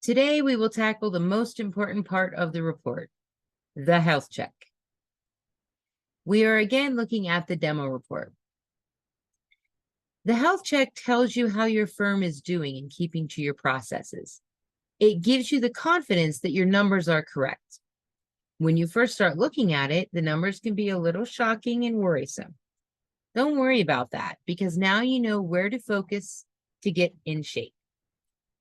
Today, we will tackle the most important part of the report, the health check. We are again looking at the demo report. The health check tells you how your firm is doing in keeping to your processes. It gives you the confidence that your numbers are correct. When you first start looking at it, the numbers can be a little shocking and worrisome. Don't worry about that because now you know where to focus to get in shape.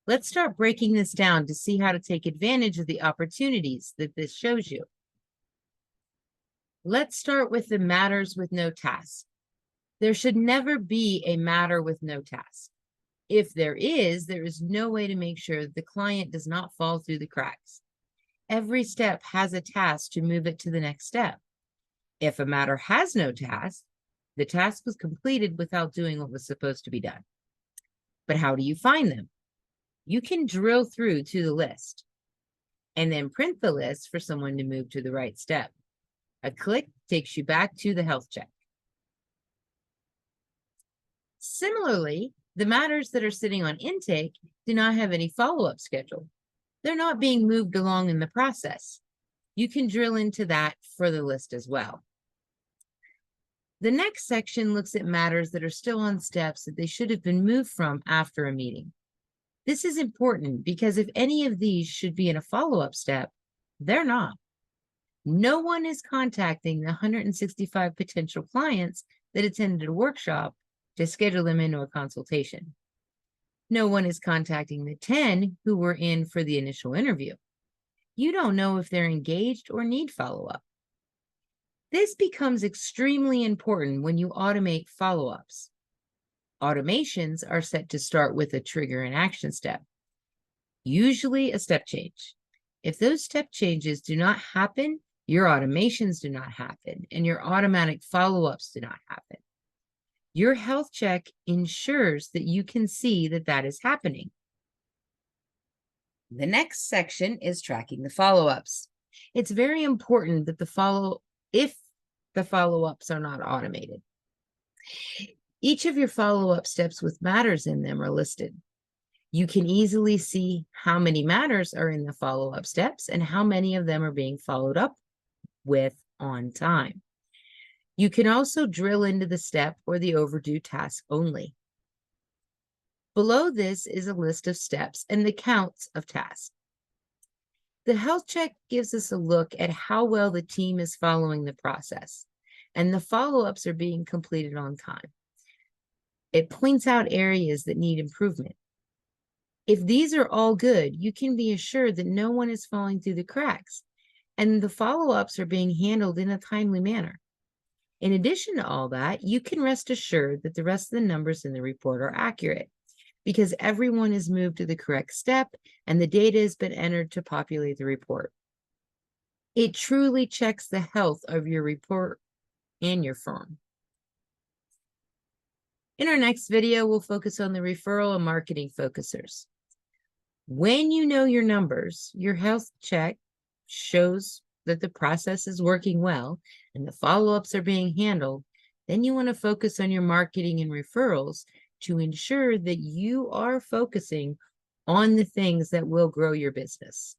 Let's start breaking this down to see how to take advantage of the opportunities that this shows you. Let's start with the matters with no task. There should never be a matter with no task. If there is no way to make sure that the client does not fall through the cracks. Every step has a task to move it to the next step. If a matter has no task, the task was completed without doing what was supposed to be done. But how do you find them? You can drill through to the list and then print the list for someone to move to the right step. A click takes you back to the health check. Similarly, the matters that are sitting on intake do not have any follow-up schedule. They're not being moved along in the process. You can drill into that for the list as well. The next section looks at matters that are still on steps that they should have been moved from after a meeting. This is important because if any of these should be in a follow-up step, they're not. No one is contacting the 165 potential clients that attended a workshop to schedule them into a consultation. No one is contacting the 10 who were in for the initial interview. You don't know if they're engaged or need follow-up. This becomes extremely important when you automate follow-ups. Automations are set to start with a trigger and action step, usually a step change. If those step changes do not happen, your automations do not happen, and your automatic follow-ups do not happen. Your health check ensures that you can see that that is happening. The next section is tracking the follow-ups. It's very important that if the follow-ups are not automated. Each of your follow-up steps with matters in them are listed. You can easily see how many matters are in the follow-up steps and how many of them are being followed up with on time. You can also drill into the step or the overdue task only. Below this is a list of steps and the counts of tasks. The health check gives us a look at how well the team is following the process, and the follow-ups are being completed on time. It points out areas that need improvement. If these are all good, you can be assured that no one is falling through the cracks, and the follow-ups are being handled in a timely manner. In addition to all that, you can rest assured that the rest of the numbers in the report are accurate because everyone is moved to the correct step and the data has been entered to populate the report. It truly checks the health of your report and your firm. In our next video, we'll focus on the referral and marketing focusers. When you know your numbers, your health check shows that the process is working well and the follow-ups are being handled, then you want to focus on your marketing and referrals to ensure that you are focusing on the things that will grow your business.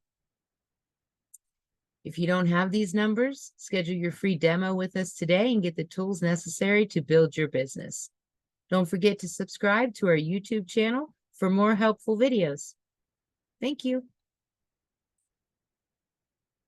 If you don't have these numbers, schedule your free demo with us today and get the tools necessary to build your business. Don't forget to subscribe to our YouTube channel for more helpful videos. Thank you.